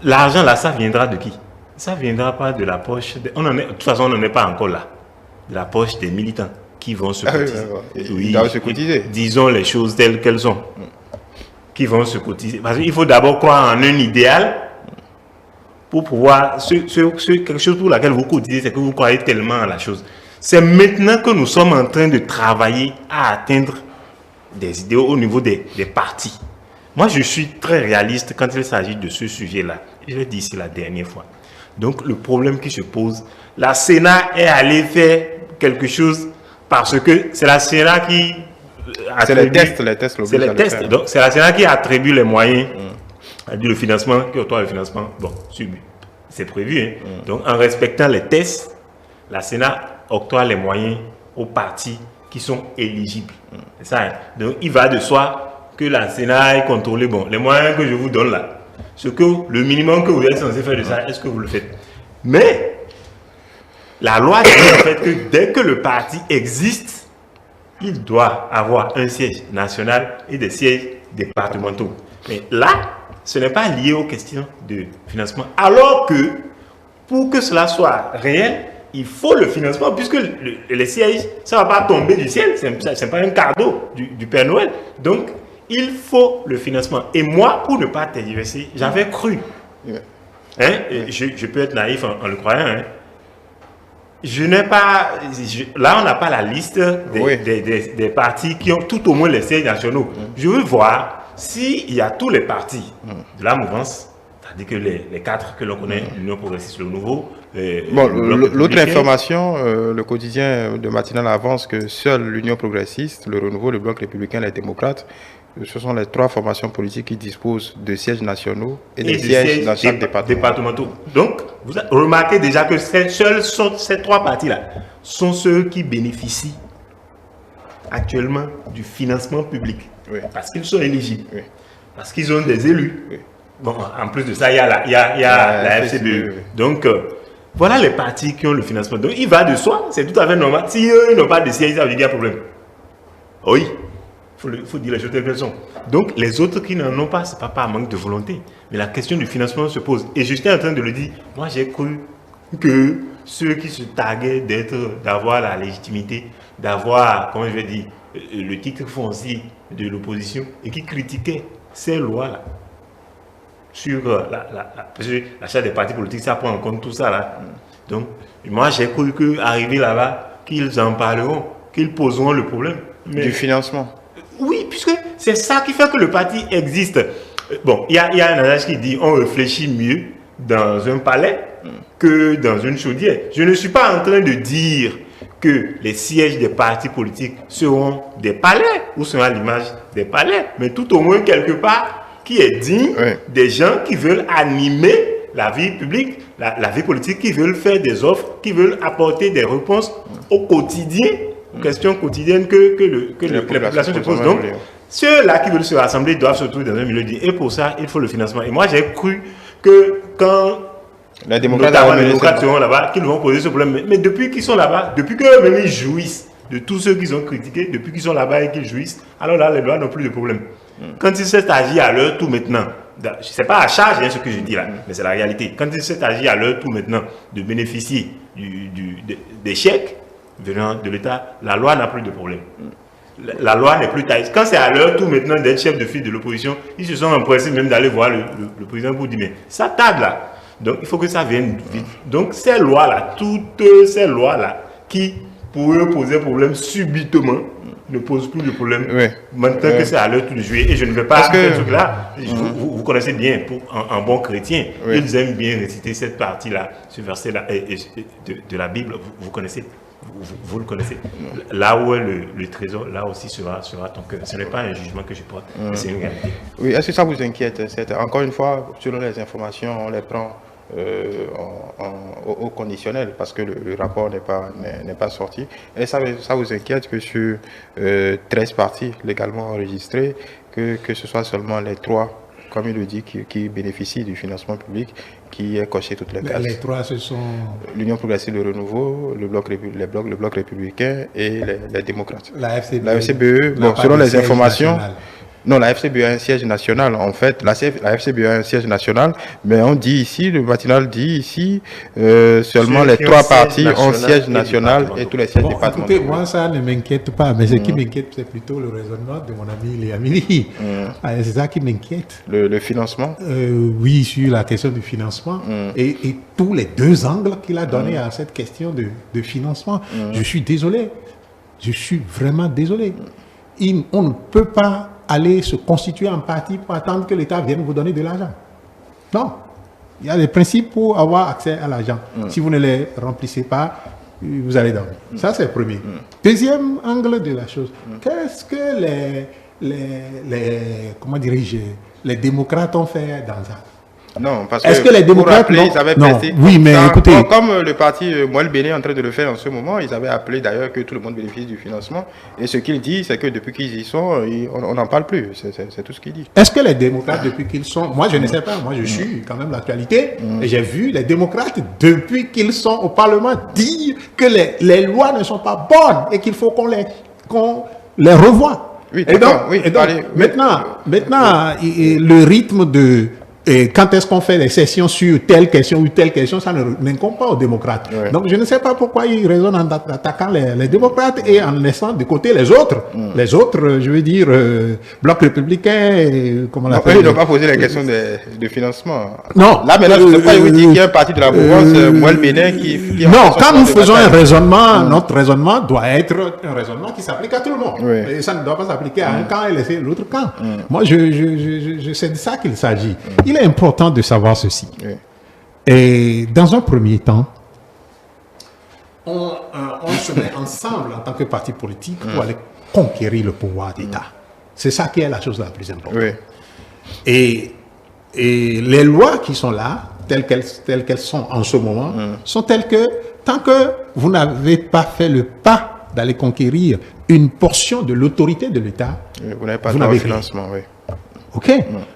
l'argent là, ça viendra de qui? Ça viendra pas de la poche. De toute façon, on n'en est pas encore là. De la poche des militants qui vont se cotiser. Ils doivent se cotiser. Disons les choses telles qu'elles sont. Qui vont se cotiser. Parce qu'il faut d'abord croire en un idéal pour pouvoir. Quelque chose pour laquelle vous cotisez, c'est que vous croyez tellement en la chose. C'est maintenant que nous sommes en train de travailler à atteindre des idéaux au niveau des partis. Moi, je suis très réaliste quand il s'agit de ce sujet-là. Je l'ai dit ici la dernière fois. Donc le problème qui se pose, la Sénat est allée faire quelque chose parce que c'est la Sénat qui c'est les tests c'est les tests. Donc c'est la Sénat qui attribue les moyens, le financement, qui octroie le financement. Bon, c'est prévu. Hein. Donc en respectant les tests, la Sénat octroie les moyens aux partis qui sont éligibles. C'est ça. Hein. Donc il va de soi que la Sénat est contrôlée. Bon, les moyens que je vous donne là, ce que le minimum que vous êtes censé faire de ça, est-ce que vous le faites? Mais la loi dit en fait que dès que le parti existe, il doit avoir un siège national et des sièges départementaux. Mais là, ce n'est pas lié aux questions de financement. Alors que pour que cela soit réel, il faut le financement, puisque les sièges, ça ne va pas tomber du ciel, ce n'est pas un cadeau du Père Noël. Donc, il faut le financement. Et moi, pour ne pas tergiverser, j'avais cru. Hein, je peux être naïf en le croyant. Hein. Je n'ai pas... là, on n'a pas la liste des partis qui ont tout au moins les sièges nationaux. Je veux voir s'il y a tous les partis de la mouvance, c'est-à-dire que les 4 que l'on connaît, l'Union progressiste, le Nouveau... Bon, l'autre information, le quotidien de Matinale avance que seule l'Union progressiste, le Renouveau, le Bloc républicain, les démocrates, ce sont les 3 formations politiques qui disposent de sièges nationaux et des sièges dans chaque département. Donc, vous remarquez déjà que seuls ces 3 partis-là sont ceux qui bénéficient actuellement du financement public. Oui. Parce qu'ils sont éligibles. Oui. Parce qu'ils ont des élus. Oui. Bon, en plus de ça, il y a la FCBE. Oui. Donc, voilà les partis qui ont le financement. Donc, il va de soi, c'est tout à fait normal. Si eux n'ont pas de sièges, ça veut dire qu'il y a un problème. Oui. Il faut dire les choses telles qu'elles sont. Donc, les autres qui n'en ont pas, ce n'est pas par manque de volonté. Mais la question du financement se pose. Et j'étais en train de le dire, moi j'ai cru que ceux qui se targuaient d'avoir la légitimité, d'avoir, comment je vais dire, le titre foncier de l'opposition, et qui critiquaient ces lois-là, sur l'achat des partis politiques, ça prend en compte tout ça là. Donc, moi j'ai cru qu'arriver là-bas, qu'ils en parleront, qu'ils poseront le problème. Mais, du financement. Oui, puisque c'est ça qui fait que le parti existe. Bon, il y a un adage qui dit on réfléchit mieux dans un palais que dans une chaudière. Je ne suis pas en train de dire que les sièges des partis politiques seront des palais ou seront à l'image des palais, mais tout au moins quelque part qui est digne des gens qui veulent animer la vie publique, la vie politique, qui veulent faire des offres, qui veulent apporter des réponses au quotidien, aux questions quotidiennes que les populations se posent. Donc, ceux-là qui veulent se rassembler doivent se trouver dans un milieu dit. Et pour ça, il faut le financement. Et moi, j'ai cru que quand les démocrates seront là-bas, qu'ils vont poser ce problème. Mais depuis qu'ils sont là-bas, depuis qu'eux-mêmes ils jouissent de tous ceux qu'ils ont critiqués, depuis qu'ils sont là-bas et qu'ils jouissent, alors là, les lois n'ont plus de problème. Quand ils s'est agi à leur tour maintenant, ce n'est pas à charge ce que je dis là, mais c'est la réalité. Quand ils s'est agi à leur tour maintenant de bénéficier des chèques venant de l'État, la loi n'a plus de problème. La loi n'est plus taille. Quand c'est à leur tour maintenant d'être chef de file de l'opposition, ils se sont empressés même d'aller voir le président pour dire mais ça tarde là. Donc il faut que ça vienne vite. Donc ces lois-là, toutes ces lois-là qui pourraient poser problème subitement, ne posent plus de problème. Maintenant que c'est à leur tour de jouer. Et je ne vais pas faire ce truc-là. Vous connaissez bien, pour un bon chrétien, ils aiment bien réciter cette partie-là, ce verset-là de la Bible. Vous connaissez. Vous le connaissez. Là où est le trésor, là aussi sera ton cœur. Ce n'est pas un jugement que je porte, c'est une réalité. Oui, est-ce que ça vous inquiète? Encore une fois, selon les informations, on les prend au conditionnel parce que le rapport n'est pas sorti. Et ça vous inquiète que sur 13 parties légalement enregistrées, que ce soit seulement les 3, comme il le dit, qui bénéficient du financement public, qui est coché toutes les cases. Les 3, ce sont l'Union progressiste, le Renouveau, le bloc républicain et les démocrates. La FCBE. La FCBE, bon, selon les informations. National. Non, la FCBE a un siège national. En fait, la FCBE a un siège national, mais on dit ici, le matinal dit ici, seulement les 3 partis ont siège national et tous les sièges départementaux. Écoutez, moi, ça ne m'inquiète pas, mais ce qui m'inquiète, c'est plutôt le raisonnement de mon ami Léamili. C'est ça qui m'inquiète. Le financement oui, sur la question du financement et tous les 2 angles qu'il a donnés à cette question de financement. Je suis désolé. Je suis vraiment désolé. On ne peut pas aller se constituer en parti pour attendre que l'État vienne vous donner de l'argent. Non. Il y a des principes pour avoir accès à l'argent. Si vous ne les remplissez pas, vous allez dormir. Ça, c'est le premier. Deuxième angle de la chose, qu'est-ce que comment dirais-je, les démocrates ont fait dans ça? Non, parce Est-ce que les démocrates pour rappeler, ils avaient non. pressé, Oui, mais écoutez, comme le parti Moël Béné est en train de le faire en ce moment, ils avaient appelé d'ailleurs que tout le monde bénéficie du financement. Et ce qu'il dit, c'est que depuis qu'ils y sont, on n'en parle plus. C'est tout ce qu'il dit. est-ce que les démocrates, depuis qu'ils sont... Moi, je ne sais pas. Moi, je suis quand même l'actualité. Et j'ai vu les démocrates, depuis qu'ils sont au Parlement, dire que les lois ne sont pas bonnes et qu'il faut qu'on les revoie. Oui, et donc, oui, et donc allez, maintenant, le rythme de... Et quand est-ce qu'on fait des sessions sur telle question ou telle question, ça n'incombe pas aux démocrates. Ouais. Donc je ne sais pas pourquoi ils raisonnent en attaquant les démocrates et en laissant de côté les autres. Les autres, je veux dire, Bloc républicain, comment on Non, l'appelle. ils n'ont pas posé la question de financement. Non. Là, maintenant, je ne sais pas, il dit qu'il y a un parti de la mouvance, Moël Béné, qui non, quand nous faisons un bataille. raisonnement, notre raisonnement doit être un raisonnement qui s'applique à tout le monde. Oui. Et ça ne doit pas s'appliquer à un camp et laisser l'autre camp. Moi, c'est de ça qu'il s'agit. Il est important de savoir ceci. Oui. Et dans un premier temps, on se met ensemble en tant que parti politique pour aller conquérir le pouvoir d'État. C'est ça qui est la chose la plus importante. Oui. Et les lois qui sont là, telles qu'elles sont en ce moment, sont telles que tant que vous n'avez pas fait le pas d'aller conquérir une portion de l'autorité de l'État, Vous n'avez pas vous de n'avez financement, oui. OK?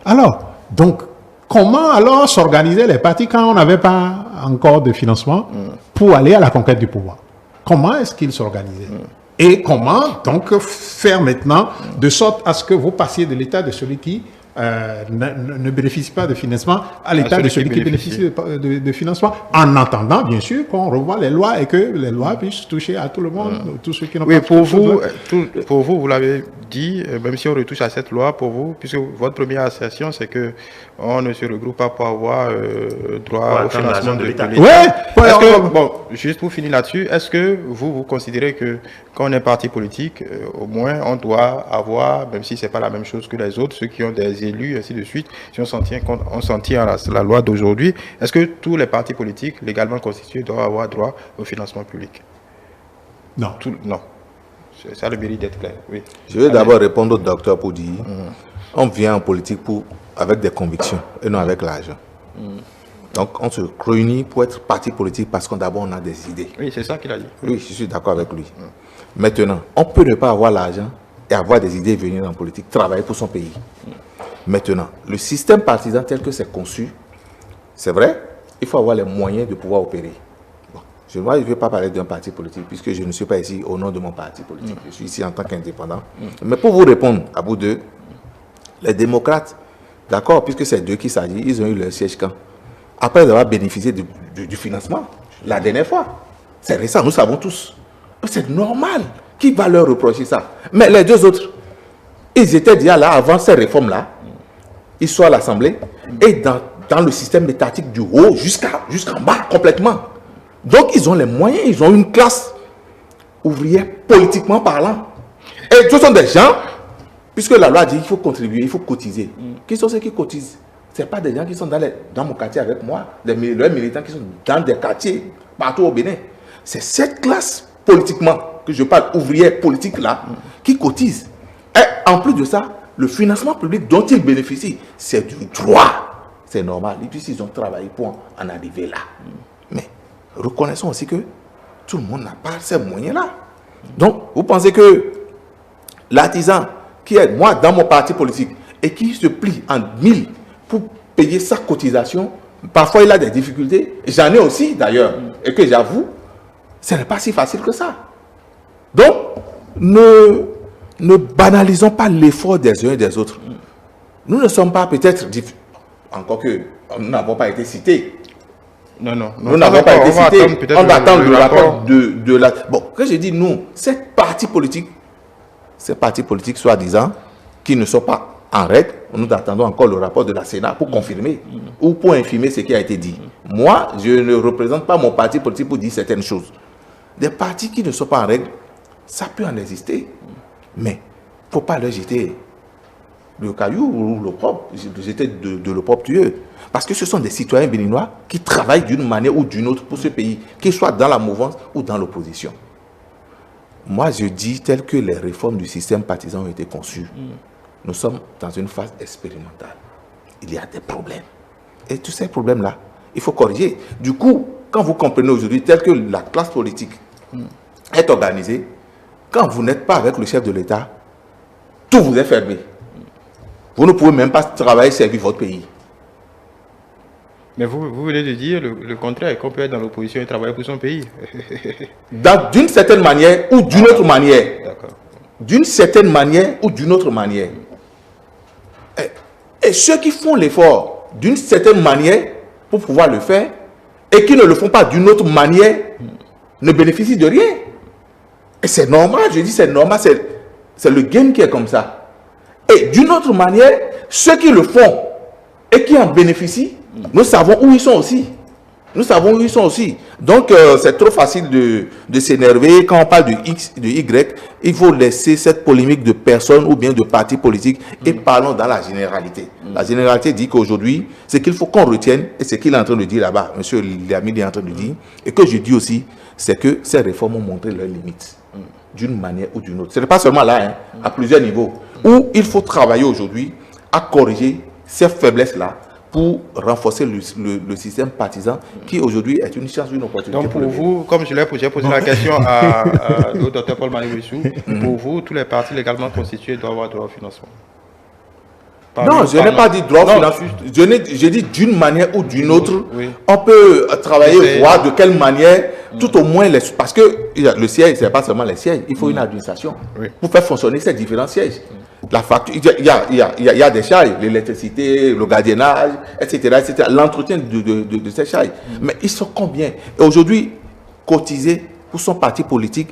Alors, donc, comment alors s'organiser les partis quand on n'avait pas encore de financement pour aller à la conquête du pouvoir? Comment est-ce qu'ils s'organisaient? Et comment donc faire maintenant de sorte à ce que vous passiez de l'état de celui qui ne bénéficie pas de financement à l'état de celui qui bénéficie de financement, en attendant bien sûr qu'on revoie les lois et que les lois puissent toucher à tout le monde, tous ceux qui n'ont Oui, pas pour vous, vous l'avez dit, même si on retouche à cette loi, pour vous, puisque votre première assertion, c'est que on ne se regroupe pas pour avoir droit au financement de l'État. Ouais, Bon, juste pour finir là-dessus, est-ce que vous considérez que quand on est parti politique, au moins on doit avoir, même si c'est pas la même chose que les autres, ceux qui ont des élus, ainsi de suite, si on s'en tient à la loi d'aujourd'hui, est-ce que tous les partis politiques légalement constitués doivent avoir droit au financement public? Non. Non. Ça a le mérite d'être clair. Oui. Je vais d'abord répondre au docteur pour dire on vient en politique avec des convictions et non avec l'argent. Donc on se réunit pour être parti politique parce qu'on d'abord on a des idées. Oui, c'est ça qu'il a dit. Oui, je suis d'accord avec lui. Maintenant, on peut ne pas avoir l'argent et avoir des idées et venir en politique, travailler pour son pays. Maintenant, le système partisan tel que c'est conçu, c'est vrai, il faut avoir les moyens de pouvoir opérer. Moi, je ne vais pas parler d'un parti politique puisque je ne suis pas ici au nom de mon parti politique. Je suis ici en tant qu'indépendant. Mais pour vous répondre à vous deux, les démocrates, d'accord, puisque c'est d'eux qu'il s'agit, ils ont eu leur siège quand? Après avoir bénéficié du financement, la dernière fois. C'est récent, nous savons tous. C'est normal. Qui va leur reprocher ça? Mais les deux autres, ils étaient déjà là avant ces réformes-là. Ils sont à l'Assemblée et dans le système étatique du haut jusqu'en bas complètement. Donc, ils ont les moyens, ils ont une classe ouvrière politiquement parlant. Et ce sont des gens, puisque la loi dit qu'il faut contribuer, il faut cotiser. Qui sont ceux qui cotisent? Ce n'est pas des gens qui sont dans mon quartier avec moi, leurs militants qui sont dans des quartiers partout au Bénin. C'est cette classe politiquement, que je parle ouvrière politique là, qui cotise. Et en plus de ça, le financement public dont ils bénéficient, c'est du droit. C'est normal. Et puis, ils ont travaillé pour en arriver là. Mais reconnaissons aussi que tout le monde n'a pas ces moyens-là. Donc, vous pensez que l'artisan qui est, moi, dans mon parti politique, et qui se plie en 1000 pour payer sa cotisation, parfois il a des difficultés. J'en ai aussi d'ailleurs, et que j'avoue, ce n'est pas si facile que ça. Donc, ne banalisons pas l'effort des uns et des autres. Nous ne sommes pas peut-être, encore que nous n'avons pas été cités. Non. Nous n'avons pas été cités. On va attendre le rapport de la... Bon, quand je dis nous, ces partis politiques soi-disant, qui ne sont pas en règle, nous attendons encore le rapport de la Sénat pour confirmer ou pour infirmer ce qui a été dit. Moi, je ne représente pas mon parti politique pour dire certaines choses. Des partis qui ne sont pas en règle, ça peut en exister. Mais il ne faut pas leur jeter le caillou ou l'opprobre, j'étais de l'opprobre tueux. Parce que ce sont des citoyens béninois qui travaillent d'une manière ou d'une autre pour ce pays, qu'ils soient dans la mouvance ou dans l'opposition. Moi, je dis tel que les réformes du système partisan ont été conçues. Nous sommes dans une phase expérimentale. Il y a des problèmes. Et tous ces problèmes-là, il faut corriger. Du coup, quand vous comprenez aujourd'hui tel que la classe politique est organisée, quand vous n'êtes pas avec le chef de l'État, tout vous est fermé. Vous ne pouvez même pas travailler, servir votre pays. Mais vous venez de dire le contraire, qu'on peut être dans l'opposition et travailler pour son pays. D'une certaine manière ou d'une autre manière. D'accord. D'une certaine manière ou d'une autre manière. Et ceux qui font l'effort d'une certaine manière pour pouvoir le faire et qui ne le font pas d'une autre manière ne bénéficient de rien. Et c'est normal, je dis c'est normal, c'est le game qui est comme ça. Et d'une autre manière, ceux qui le font et qui en bénéficient, nous savons où ils sont aussi. Nous savons où ils sont aussi. Donc, c'est trop facile de s'énerver. Quand on parle de X, de Y, il faut laisser cette polémique de personnes ou bien de partis politiques et parlons dans la généralité. La généralité dit qu'aujourd'hui, ce qu'il faut qu'on retienne, et ce qu'il est en train de dire là-bas, M. Liamine est en train de dire, et que je dis aussi, c'est que ces réformes ont montré leurs limites, d'une manière ou d'une autre. Ce n'est pas seulement là, à plusieurs niveaux, où il faut travailler aujourd'hui à corriger ces faiblesses-là, pour renforcer le système partisan qui aujourd'hui est une chance, une opportunité. Donc pour vous, comme j'ai posé la question au Dr Paul Maliwissou, pour vous, tous les partis légalement constitués doivent avoir droit au financement? Non, je n'ai pas dit droit au financement. J'ai dit d'une manière ou d'une autre, on peut travailler, voir de quelle manière, tout au moins, parce que le siège, ce n'est pas seulement les sièges, il faut une administration pour faire fonctionner ces différents sièges. La facture, il y a des charges, l'électricité, le gardiennage, etc., l'entretien de ces charges. Mais ils sont combien? Et aujourd'hui, cotiser pour son parti politique,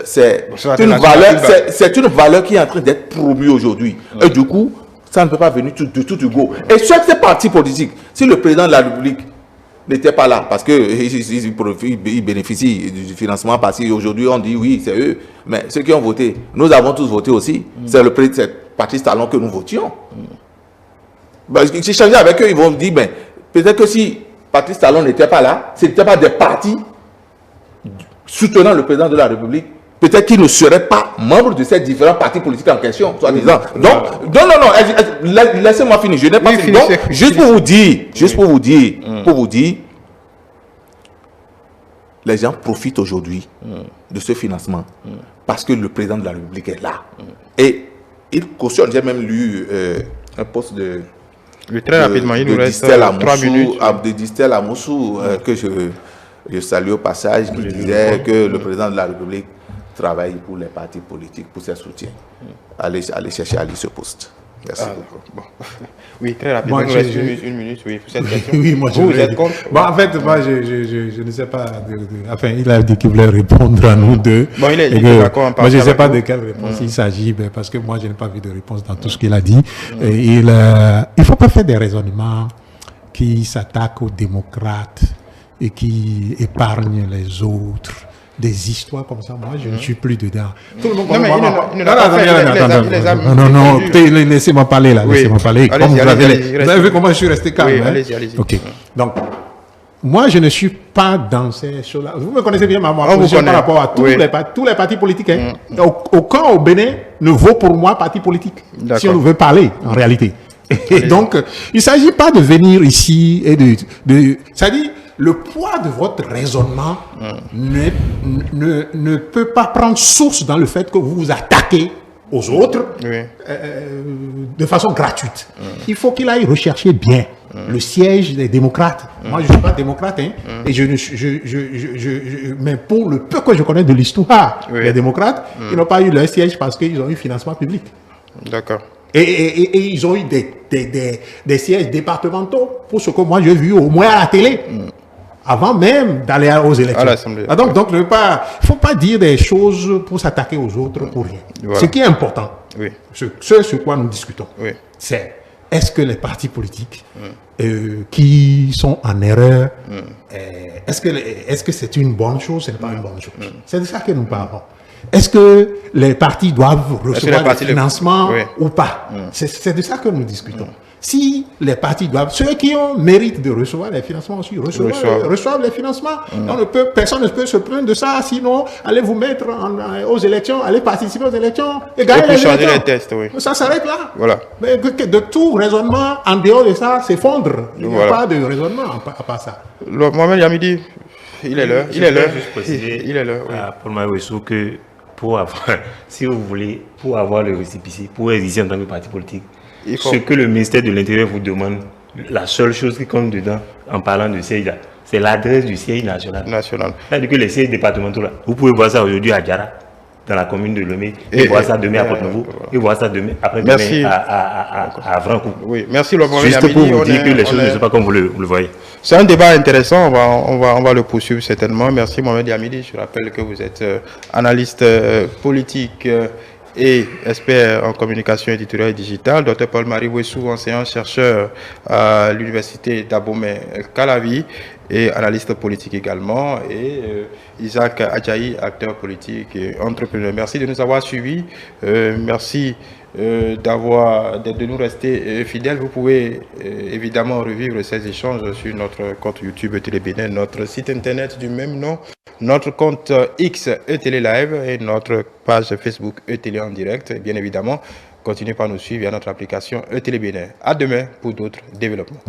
c'est une valeur qui est en train d'être promue aujourd'hui. Et du coup, ça ne peut pas venir de tout go. Et chaque parti politique, si le président de la République n'était pas là, parce qu'ils bénéficient du financement, parce qu'aujourd'hui on dit oui, c'est eux, mais ceux qui ont voté, nous avons tous voté aussi, c'est Patrice Talon que nous votions. Si je changeais avec eux, ils vont me dire, ben, peut-être que si Patrice Talon n'était pas là, ce n'était pas des partis soutenant le président de la République, peut-être qu'il ne serait pas membre de ces différents partis politiques en question, soi-disant. Donc, non, laissez-moi finir. Je n'ai pas fini. Donc, juste pour vous dire, les gens profitent aujourd'hui de ce financement parce que le président de la République est là. Et il cautionne, j'ai même lu un post de très rapidement, il nous reste 3 minutes. De Distel Amoussou, que je salue au passage, qui disait que le président de la République travaille pour les partis politiques, pour ses soutiens. Allez chercher à lire ce poste. Merci beaucoup. Bon. Oui, très rapidement. Il nous reste une minute pour cette question. Oui, moi vous êtes contre? En fait, moi, je ne sais pas. Enfin, il a dit qu'il voulait répondre à nous deux. Bon, il est d'accord en moi, je ne sais pas de quelle réponse il s'agit, parce que moi, je n'ai pas vu de réponse dans tout ce qu'il a dit. Il ne faut pas faire des raisonnements qui s'attaquent aux démocrates et qui épargnent les autres. Des histoires comme ça, moi je ne suis plus dedans. Tout le monde non, laissez-moi parler là, laissez-moi parler. Comme vous avez vu comment je suis resté calme. Allez-y. Ok. Donc, moi je ne suis pas dans ces choses-là. Vous me connaissez bien ma position par rapport à tous les partis politiques. Aucun au Bénin ne vaut pour moi parti politique. Si on veut parler en réalité. Et donc, il ne s'agit pas de venir ici et c'est-à-dire, le poids de votre raisonnement ne peut pas prendre source dans le fait que vous vous attaquez aux autres de façon gratuite. Il faut qu'il aille rechercher bien le siège des démocrates. Moi, je ne suis pas démocrate, et mais pour le peu que je connais de l'histoire, les démocrates, ils n'ont pas eu leur siège parce qu'ils ont eu financement public. D'accord. Et ils ont eu des sièges départementaux, pour ce que moi j'ai vu au moins à la télé. Avant même d'aller aux élections. Donc il ne faut pas dire des choses pour s'attaquer aux autres pour rien. Voilà. Ce qui est important, ce sur quoi nous discutons, c'est est-ce que les partis politiques qui sont en erreur, est-ce que c'est une bonne chose, ce n'est pas une bonne chose. C'est de ça que nous parlons. Est-ce que les partis doivent recevoir partis des financements oui. ou pas? C'est de ça que nous discutons. Si les partis doivent, ceux qui ont mérite de recevoir les financements aussi, reçoivent les financements. Personne ne peut se plaindre de ça, sinon allez vous mettre aux élections, allez participer aux élections et gagner les élections. Changer les tests, oui. Ça s'arrête là. Voilà. Mais de tout raisonnement, en dehors de ça, s'effondre. Il n'y a pas de raisonnement à part ça. Mohamed Yamidi, il est là. Il est là. Il est là. Pour moi, que pour avoir, si vous voulez, pour avoir le récépissé, pour exister en tant que parti politique, ce que le ministère de l'Intérieur vous demande, la seule chose qui compte dedans, en parlant de siège, c'est l'adresse du siège national. C'est-à-dire que les sièges départementaux, là, vous pouvez voir ça aujourd'hui à Djara, dans la commune de Lomé, et voir ça demain à Porte-Nouveau, et voir ça demain, après-demain à Vrancou. Oui, merci Laurent. Juste pour vous dire que les choses ne sont pas comme vous le voyez. C'est un débat intéressant, on va le poursuivre certainement. Merci Mohamed Yamidi, je rappelle que vous êtes analyste politique et expert en communication éditoriale et digitale. Dr Paul-Marie Wessou, enseignant-chercheur à l'université d'Abomey-Calavi et analyste politique également. Et Isaac Adjaï, acteur politique et entrepreneur. Merci de nous avoir suivis. Merci de nous rester fidèles. Vous pouvez évidemment revivre ces échanges sur notre compte YouTube Télé Bénin, notre site internet du même nom, notre compte X ETélé Live et notre page Facebook ETélé en direct. Et bien évidemment, continuez par nous suivre via notre application ETélé Bénin. À demain pour d'autres développements.